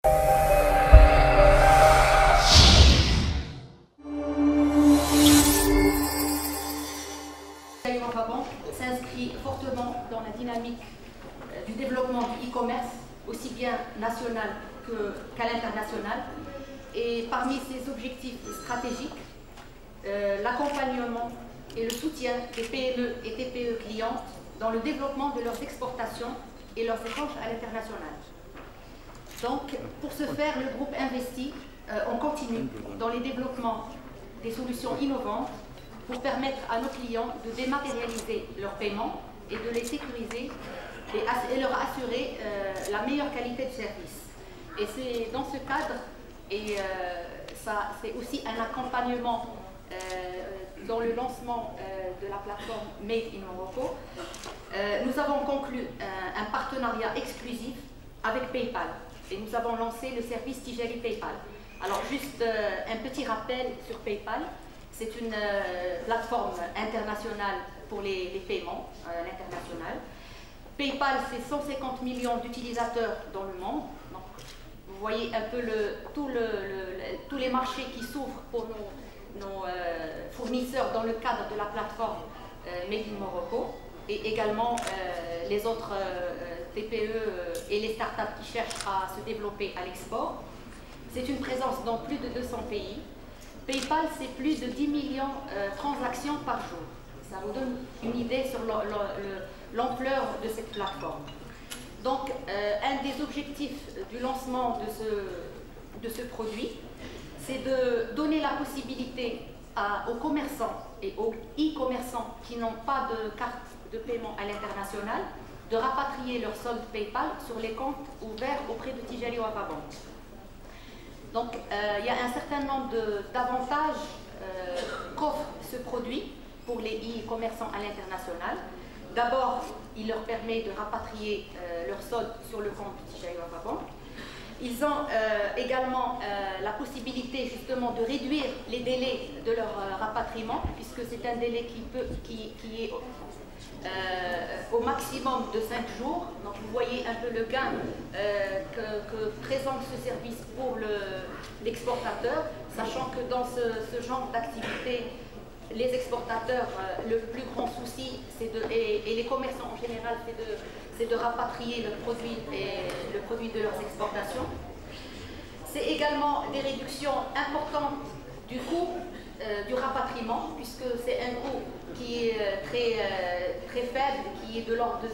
Bank s'inscrit fortement dans la dynamique du développement du e-commerce, aussi bien national qu'à l'international. Et parmi ses objectifs stratégiques, l'accompagnement et le soutien des PME et TPE clientes dans le développement de leurs exportations et leurs échanges à l'international. Donc, pour ce faire, le groupe investit en continu dans les développements des solutions innovantes pour permettre à nos clients de dématérialiser leurs paiements et de les sécuriser et leur assurer la meilleure qualité de service. Et c'est dans ce cadre, et c'est aussi un accompagnement dans le lancement de la plateforme Made in Morocco, nous avons conclu un partenariat exclusif avec PayPal et nous avons lancé le service Tijari PayPal. Alors juste un petit rappel sur PayPal, c'est une plateforme internationale pour les paiements à l'international. PayPal, c'est 150 millions d'utilisateurs dans le monde. Donc, vous voyez un peu tous les marchés qui s'ouvrent pour nos fournisseurs dans le cadre de la plateforme Made in Morocco et également les autres TPE et les startups qui cherchent à se développer à l'export. C'est une présence dans plus de 200 pays. PayPal, c'est plus de 10 millions de transactions par jour. Ça vous donne une idée sur l'ampleur de cette plateforme. Donc, un des objectifs du lancement de ce produit, c'est de donner la possibilité aux commerçants et aux e-commerçants qui n'ont pas de carte de paiement à l'international de rapatrier leur solde PayPal sur les comptes ouverts auprès de Tijari Wafa Bank. Donc, il y a un certain nombre d'avantages qu'offre ce produit pour les e-commerçants à l'international. D'abord, il leur permet de rapatrier leur solde sur le compte de Tijari Wafa Bank. Ils ont également la possibilité justement de réduire les délais de leur rapatriement, puisque c'est un délai qui est au maximum de 5 jours. Donc vous voyez un peu le gain que présente ce service pour l'exportateur, sachant que dans ce genre d'activité, les exportateurs, le plus grand souci, et les commerçants en général, c'est de rapatrier le produit de leurs exportations. C'est également des réductions importantes du coût du rapatriement, puisque c'est un coût qui est très faible, qui est de l'ordre de 0,125%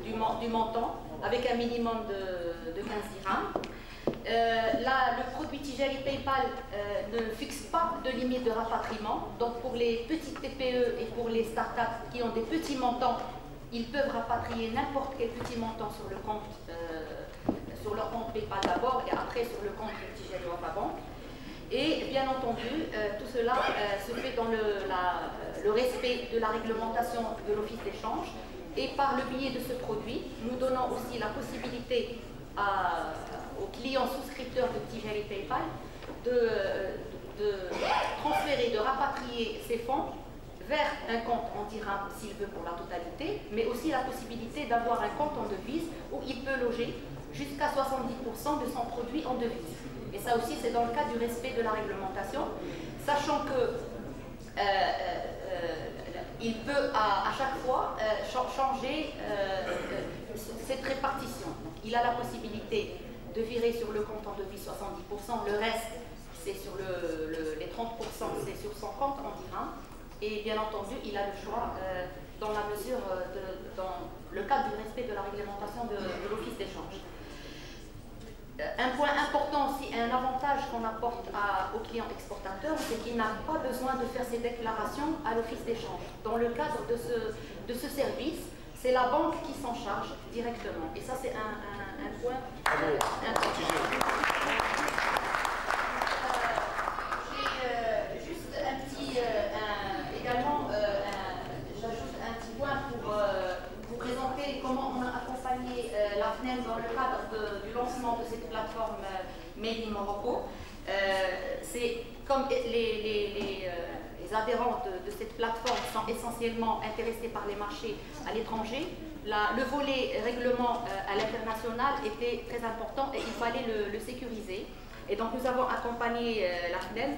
du montant, avec un minimum de 15 dirhams. Là, le produit Tijari PayPal ne fixe pas de limite de rapatriement. Donc, pour les petites TPE et pour les startups qui ont des petits montants, ils peuvent rapatrier n'importe quel petit montant sur leur compte PayPal d'abord et après sur le compte de Tijari Wafa Bank. Et bien entendu, tout cela se fait dans le respect de la réglementation de l'Office d'échange. Et par le biais de ce produit, nous donnons aussi la possibilité aux clients souscripteurs de Tijari PayPal de transférer, de rapatrier ses fonds vers un compte en dirham s'il veut pour la totalité, mais aussi la possibilité d'avoir un compte en devise où il peut loger jusqu'à 70% de son produit en devise. Et ça aussi, c'est dans le cadre du respect de la réglementation, sachant que il peut à chaque fois changer cette répartition. Donc, il a la possibilité de virer sur le compte en devise 70%, le reste, c'est sur les 30%, c'est sur son compte en dirham. Et bien entendu, il a le choix dans la mesure, dans le cadre du respect de la réglementation de l'Office d'échange. Un point important aussi, un avantage qu'on apporte aux clients exportateurs, c'est qu'il n'a pas besoin de faire ses déclarations à l'Office d'échange. Dans le cadre de ce service, c'est la banque qui s'en charge directement. Et ça, c'est un point important. J'ai juste un petit... également, j'ajoute un petit point pour vous présenter comment on a accompagné la FNEM dans le cadre du lancement de cette plateforme Made in Morocco. C'est comme les adhérents de cette plateforme sont essentiellement intéressés par les marchés à l'étranger. le volet règlement à l'international était très important et il fallait le sécuriser. Et donc nous avons accompagné la FNEL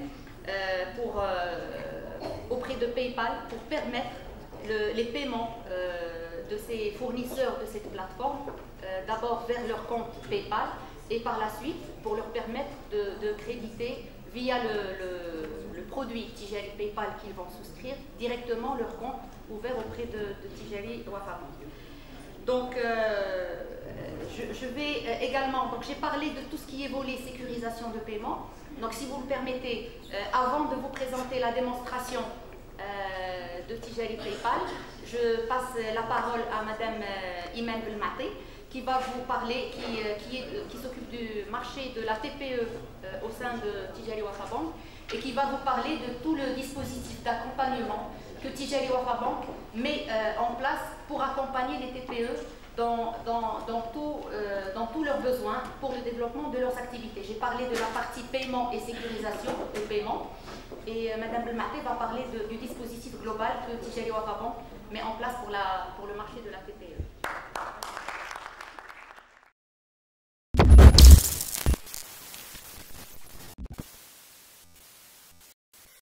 auprès de PayPal pour permettre les paiements de ces fournisseurs de cette plateforme, d'abord vers leur compte PayPal et par la suite pour leur permettre de créditer via le produit Tijari PayPal qu'ils vont souscrire directement leur compte ouvert auprès de Tijari Wafa Bank. Donc, je vais également, donc j'ai parlé de tout ce qui est volet sécurisation de paiement. Donc, si vous me permettez, avant de vous présenter la démonstration de Tijari PayPal, je passe la parole à Madame Iman Belmati, qui va vous parler, qui s'occupe du marché de la TPE au sein de Tijari Wafa Bank et qui va vous parler de tout le dispositif d'accompagnement que Tijari Wafa Bank met en place pour accompagner les TPE dans tous leurs besoins pour le développement de leurs activités. J'ai parlé de la partie paiement et sécurisation de paiement et Mme Belmati va parler du dispositif global que Tijari Wafa Bank met en place pour le marché de la TPE.